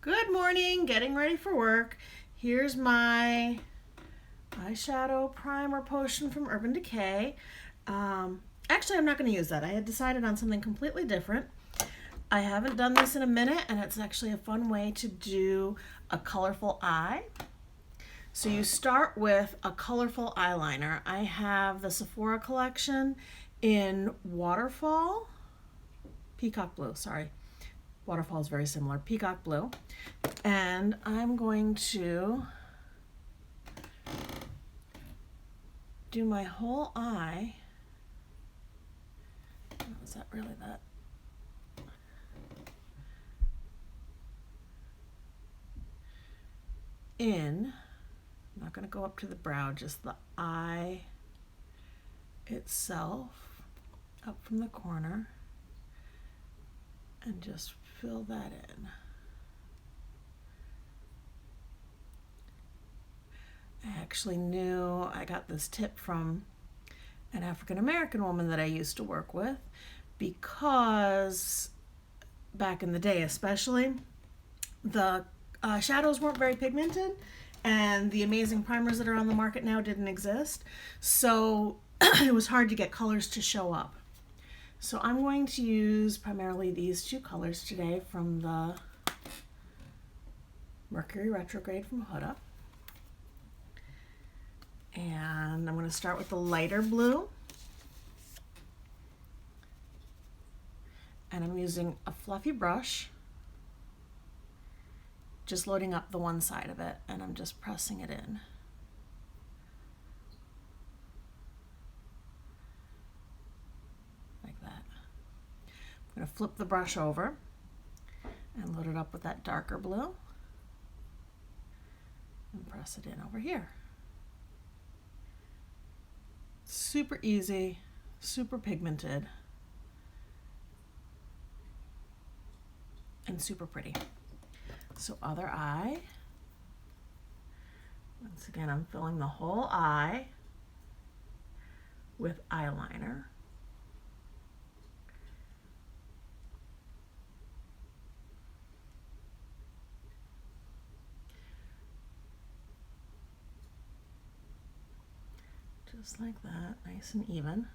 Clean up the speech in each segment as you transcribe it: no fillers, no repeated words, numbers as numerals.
Good morning, getting ready for work. Here's my eyeshadow primer potion from Urban Decay. Actually, I'm not going to use that. I had decided on something completely different. I haven't done this in a minute, and it's actually a fun way to do a colorful eye. So you start with a colorful eyeliner. I have the Sephora collection in Waterfall, Peacock Blue, sorry. Waterfall is very similar, Peacock Blue. And I'm going to do my whole eye. Oh, is that really that? I'm not going to go up to the brow, just the eye itself, up from the corner, and just fill that in. I actually knew I got this tip from an African American woman that I used to work with, because back in the day especially, the shadows weren't very pigmented and the amazing primers that are on the market now didn't exist. So it was hard to get colors to show up. So I'm going to use primarily these two colors today from the Mercury Retrograde from Huda. And I'm going to start with the lighter blue. And I'm using a fluffy brush, just loading up the one side of it, and I'm just pressing it in. Like that. I'm going to flip the brush over and load it up with that darker blue and press it in over here. Super easy, super pigmented, and super pretty. So other eye. Once again, I'm filling the whole eye with eyeliner. Just like that, nice and even.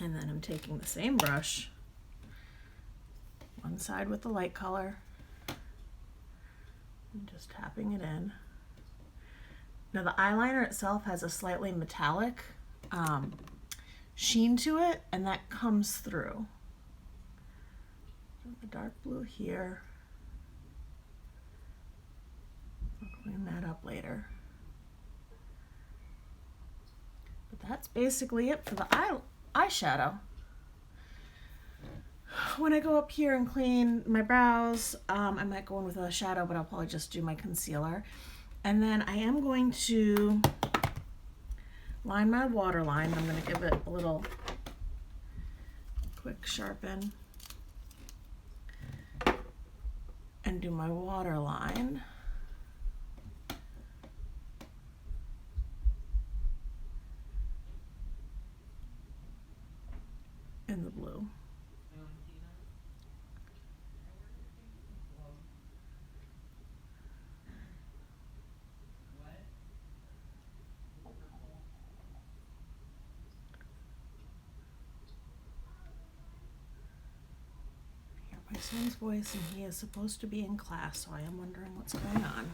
And then I'm taking the same brush, one side with the light color, and just tapping it in. Now the eyeliner itself has a slightly metallic sheen to it, and that comes through. The dark blue here. I'll clean that up later. But that's basically it for the eyeshadow. When I go up here and clean my brows, I might go in with a shadow, but I'll probably just do my concealer. And then I am going to line my waterline. I'm going to give it a little quick sharpen and do my waterline. In the blue. My son's voice, and he is supposed to be in class, so I am wondering what's going on.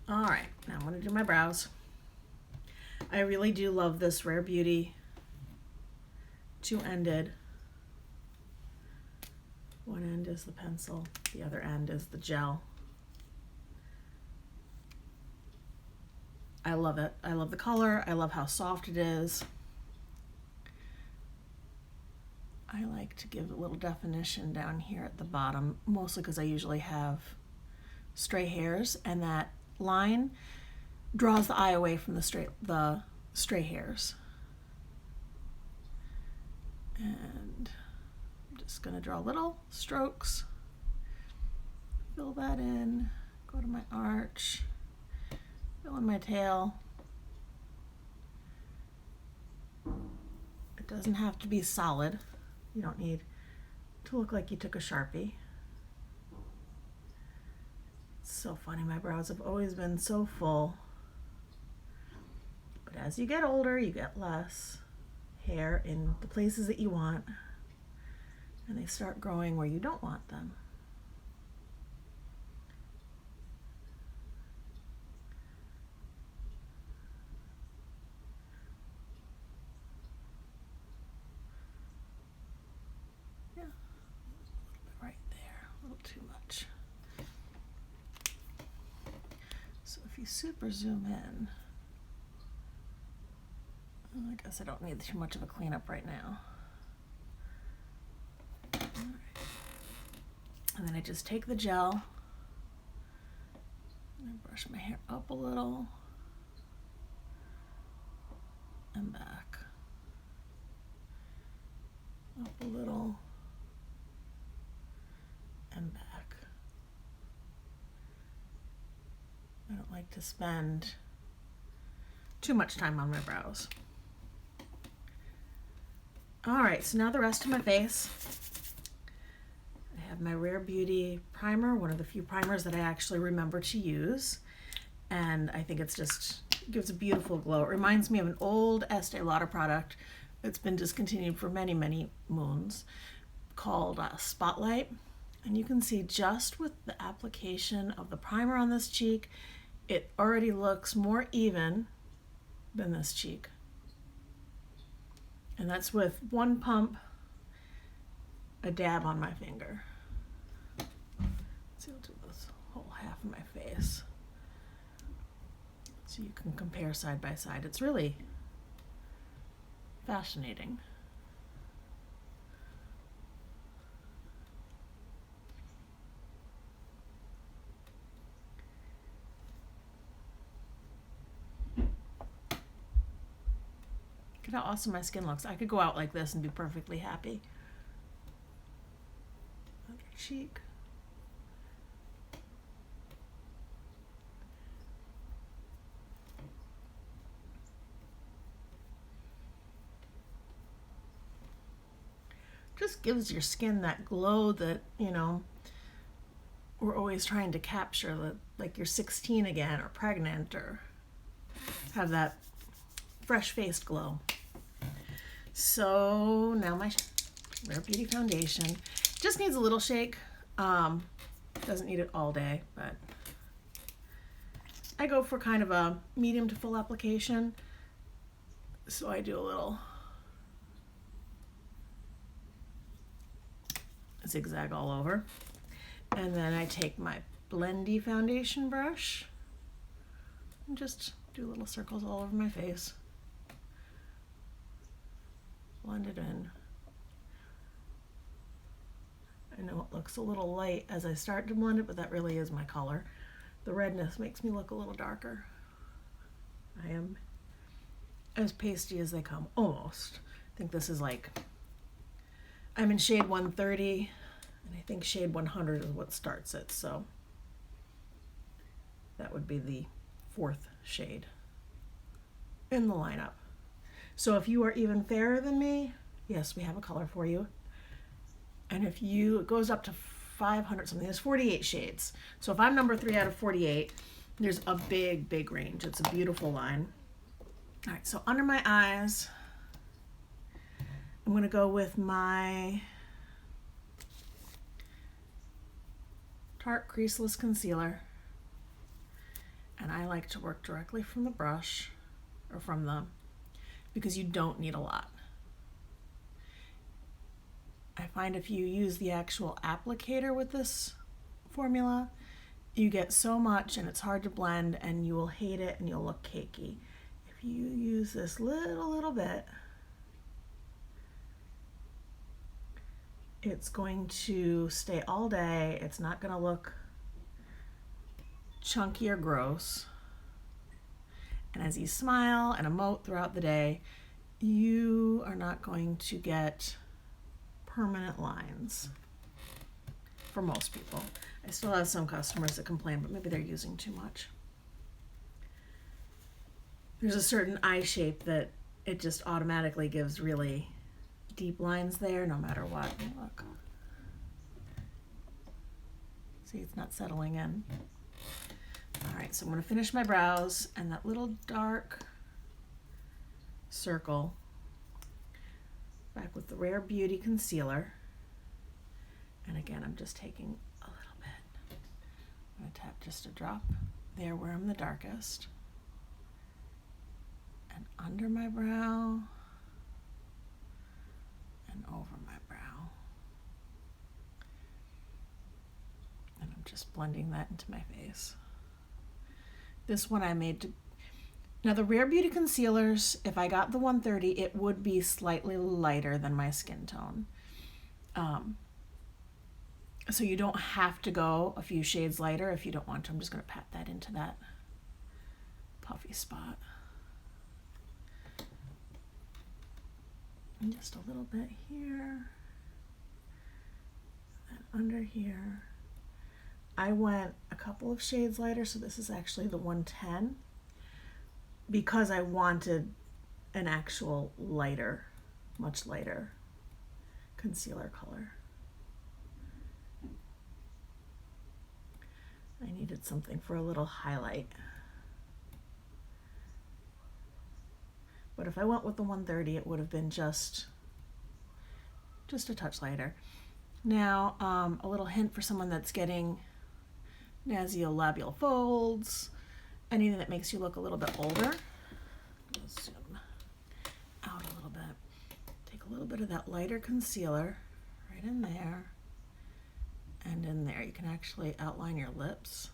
All right, now I'm going to do my brows. I really do love this Rare Beauty two-ended. One end is the pencil, the other end is the gel. I love it. I love the color. I love how soft it is. I like to give a little definition down here at the bottom, mostly because I usually have stray hairs, and that line draws the eye away from the stray hairs. And I'm just going to draw little strokes, fill that in, go to my arch, on my tail. It doesn't have to be solid. You don't need to look like you took a Sharpie. It's so funny, my brows have always been so full. But as you get older, you get less hair in the places that you want, and they start growing where you don't want them. Yeah, a little bit right there, a little too much. So if you super zoom in, I guess I don't need too much of a cleanup right now. All right. And then I just take the gel and I brush my hair up a little and back. Up a little and back. I don't like to spend too much time on my brows. All right, so now the rest of my face. I have my Rare Beauty primer, one of the few primers that I actually remember to use. And I think it gives a beautiful glow. It reminds me of an old Estee Lauder product that's been discontinued for many, many moons called Spotlight. And you can see just with the application of the primer on this cheek, it already looks more even than this cheek. And that's with one pump, a dab on my finger. So I'll do this whole half of my face, so you can compare side by side. It's really fascinating. Look at how awesome my skin looks. I could go out like this and be perfectly happy. Other cheek. Just gives your skin that glow that, you know, we're always trying to capture, that like you're 16 again or pregnant or have that fresh-faced glow. So now my Rare Beauty foundation just needs a little shake. Doesn't need it all day, but I go for kind of a medium to full application. So I do a little zigzag all over. And then I take my Blendy foundation brush and just do little circles all over my face. Blend it in. I know it looks a little light as I start to blend it, but that really is my color. The redness makes me look a little darker. I am as pasty as they come, almost. I think this is like, I'm in shade 130, and I think shade 100 is what starts it, so that would be the 4th shade in the lineup. So if you are even fairer than me, yes, we have a color for you. And if it goes up to 500 something, there's 48 shades. So if I'm number 3 out of 48, there's a big, big range. It's a beautiful line. All right, so under my eyes, I'm gonna go with my Tarte Creaseless Concealer. And I like to work directly from the brush, or because you don't need a lot. I find if you use the actual applicator with this formula, you get so much and it's hard to blend and you will hate it and you'll look cakey. If you use this little bit, it's going to stay all day. It's not going to look chunky or gross. And as you smile and emote throughout the day, you are not going to get permanent lines for most people. I still have some customers that complain, but maybe they're using too much. There's a certain eye shape that it just automatically gives really deep lines there no matter what. Look. See, it's not settling in. All right, so I'm going to finish my brows and that little dark circle back with the Rare Beauty concealer. And again, I'm just taking a little bit. I'm going to tap just a drop there where I'm the darkest. And under my brow and over my brow. And I'm just blending that into my face. This one I made to, now the Rare Beauty concealers, if I got the 130, it would be slightly lighter than my skin tone. So you don't have to go a few shades lighter if you don't want to. I'm just going to pat that into that puffy spot. And just a little bit here. And under here. I went a couple of shades lighter, so this is actually the 110, because I wanted an actual lighter, much lighter concealer color. I needed something for a little highlight. But if I went with the 130, it would have been just a touch lighter. Now, a little hint for someone that's getting nasolabial folds, anything that makes you look a little bit older. Let's zoom out a little bit. Take a little bit of that lighter concealer right in there and in there. You can actually outline your lips.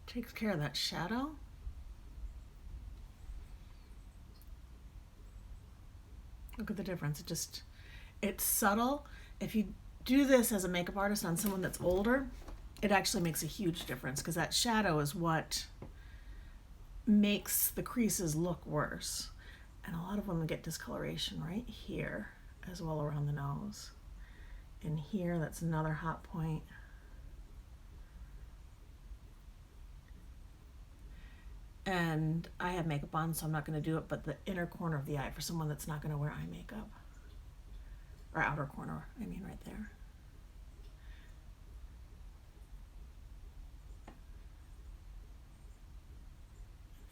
Takes care of that shadow. Look at the difference. It's subtle. If you do this as a makeup artist on someone that's older, it actually makes a huge difference, because that shadow is what makes the creases look worse. And a lot of women get discoloration right here, as well around the nose. And here, that's another hot point. And I have makeup on, so I'm not going to do it, but the inner corner of the eye for someone that's not going to wear eye makeup. Or outer corner, I mean right there.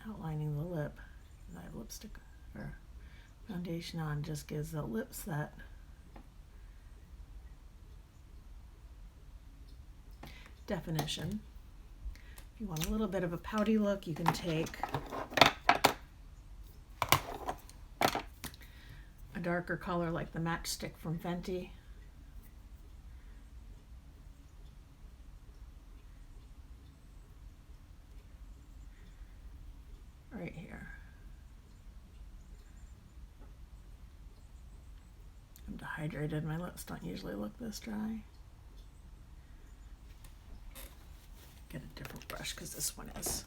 Outlining the lip. I have lipstick or foundation on, just gives the lips that definition. If you want a little bit of a pouty look, you can take a darker color like the Matchstix from Fenty. Right here. I'm dehydrated. My lips don't usually look this dry. Get a different brush because this one is.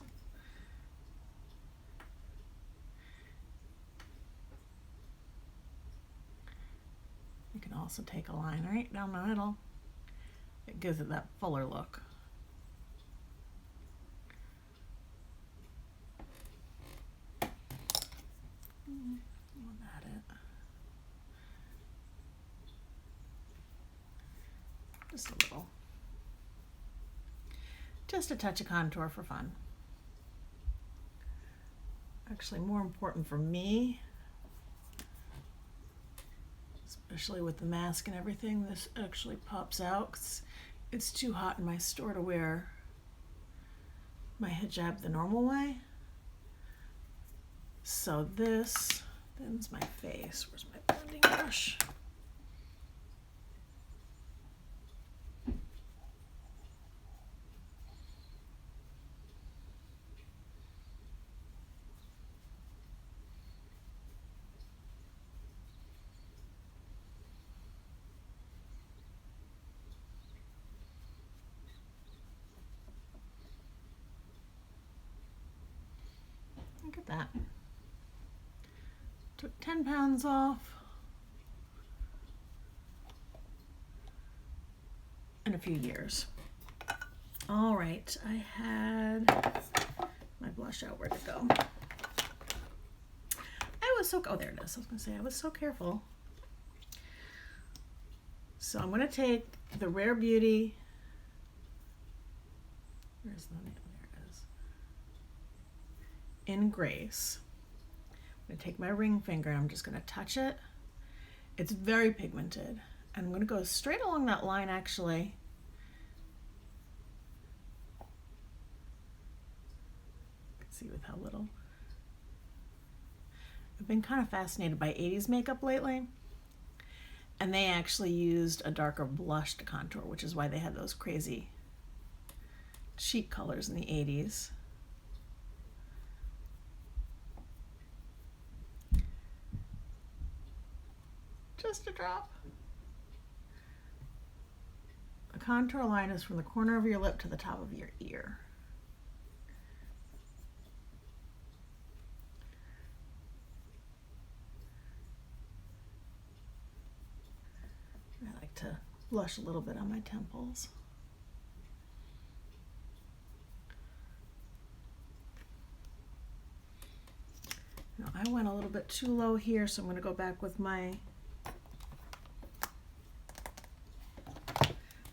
You can also take a line right down the middle. It gives it that fuller look. Just a little. Just a touch of contour for fun. Actually, more important for me, especially with the mask and everything, this actually pops out 'cause it's too hot in my store to wear my hijab the normal way. So this thins my face. Where's my blending brush? Look at that. Took 10 pounds off. in a few years. All right, I had my blush out. Where'd it go? I was so, oh, there it is. I was gonna say, I was so careful. So I'm gonna take the Rare Beauty, where's the name? There it is. In Grace. I'm gonna take my ring finger and I'm just gonna touch it. It's very pigmented. And I'm gonna go straight along that line actually. You can see with how little. I've been kind of fascinated by 80s makeup lately. And they actually used a darker blush to contour, which is why they had those crazy cheek colors in the 80s. Just a drop. The contour line is from the corner of your lip to the top of your ear. I like to blush a little bit on my temples. Now I went a little bit too low here, so I'm going to go back with my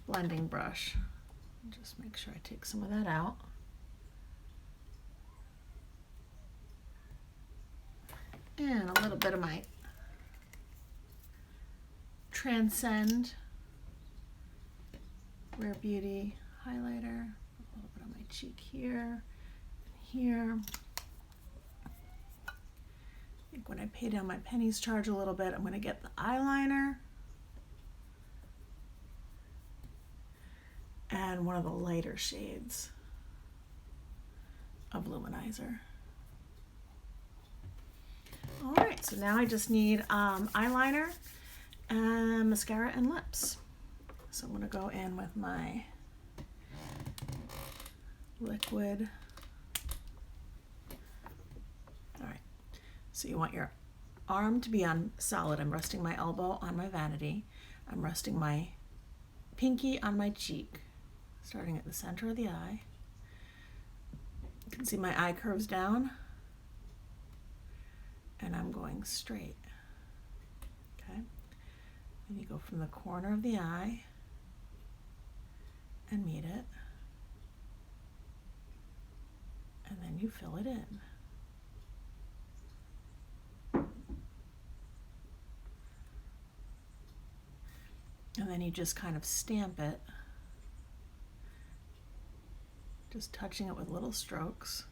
blending brush. Just make sure I take some of that out. And a little bit of my Transcend Rare Beauty highlighter, a little bit on my cheek here and here. I think when I pay down my pennies charge a little bit, I'm going to get the eyeliner and one of the lighter shades of lumenizer. All right, so now I just need eyeliner and mascara and lips. So I'm going to go in with my liquid. All right, so you want your arm to be on solid. I'm resting my elbow on my vanity. I'm resting my pinky on my cheek, starting at the center of the eye. You can see my eye curves down, and I'm going straight. Okay. And you go from the corner of the eye and meet it, and then you fill it in. And then you just kind of stamp it, just touching it with little strokes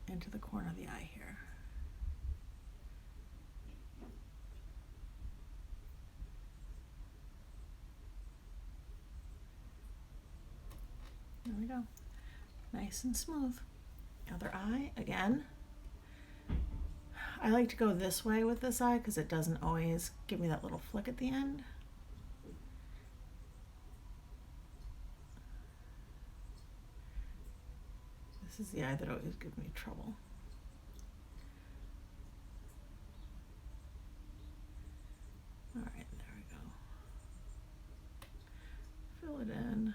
into the corner of the eye here. There we go. Nice and smooth. Other eye, again. I like to go this way with this eye because it doesn't always give me that little flick at the end. This is the eye that always gives me trouble. All right, there we go. Fill it in.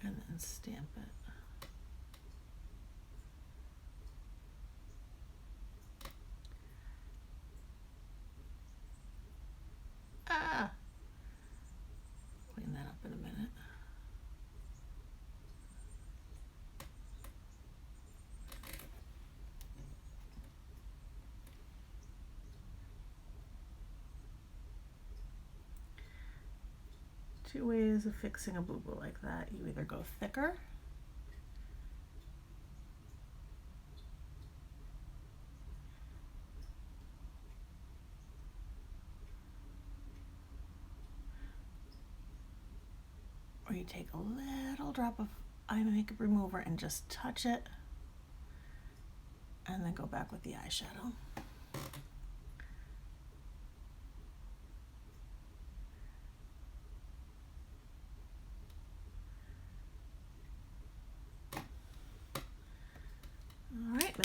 And then stamp it. Clean that up in a minute. Two ways of fixing a boo-boo like that. You either go thicker, or you take a little drop of eye makeup remover and just touch it, and then go back with the eyeshadow.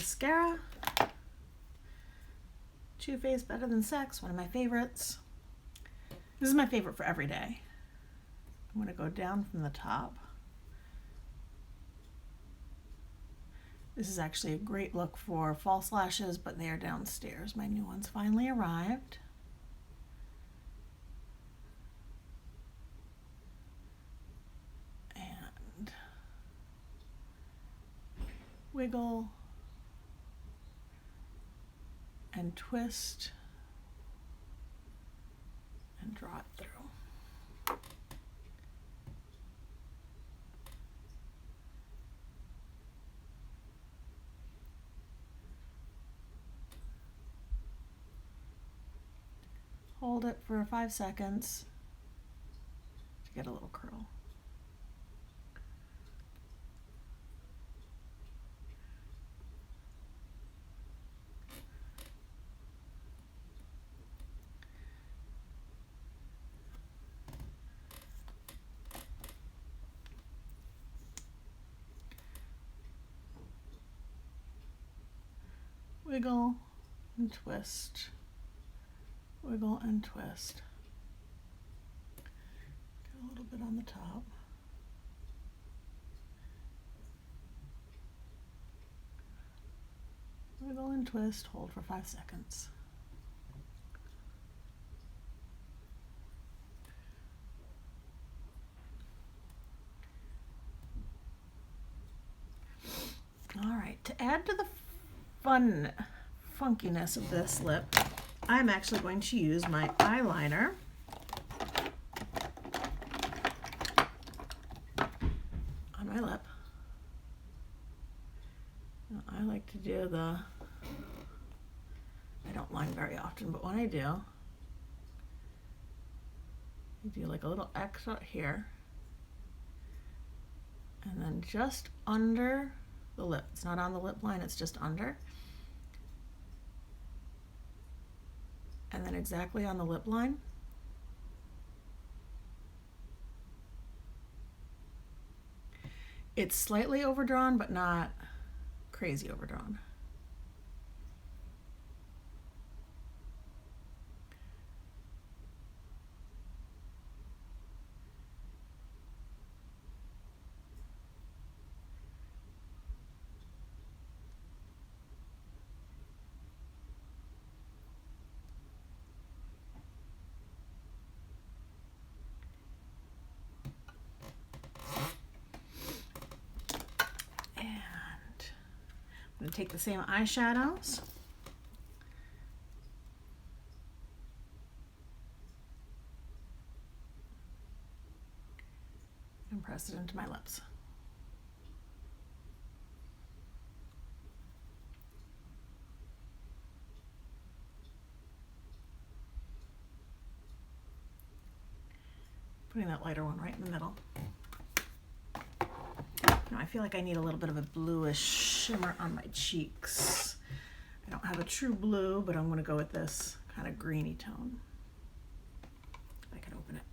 mascara. Too Faced Better Than Sex, one of my favorites. This is my favorite for every day. I'm going to go down from the top. This is actually a great look for false lashes, but they are downstairs. My new ones finally arrived. And wiggle and twist and draw it through. Hold it for 5 seconds to get a little curl. Wiggle and twist. Wiggle and twist. Get a little bit on the top. Wiggle and twist, hold for 5 seconds. All right, to add to the funkiness of this lip, I'm actually going to use my eyeliner on my lip. Now, I like to do I don't line very often, but when I do, I do like a little X right here, and then just under the lip. It's not on the lip line, it's just under. And then exactly on the lip line. It's slightly overdrawn, but not crazy overdrawn. I'm going to take the same eyeshadows and press it into my lips. Putting that lighter one right in the middle. Now I feel like I need a little bit of a bluish shimmer on my cheeks. I don't have a true blue, but I'm going to go with this kind of greeny tone. If I can open it.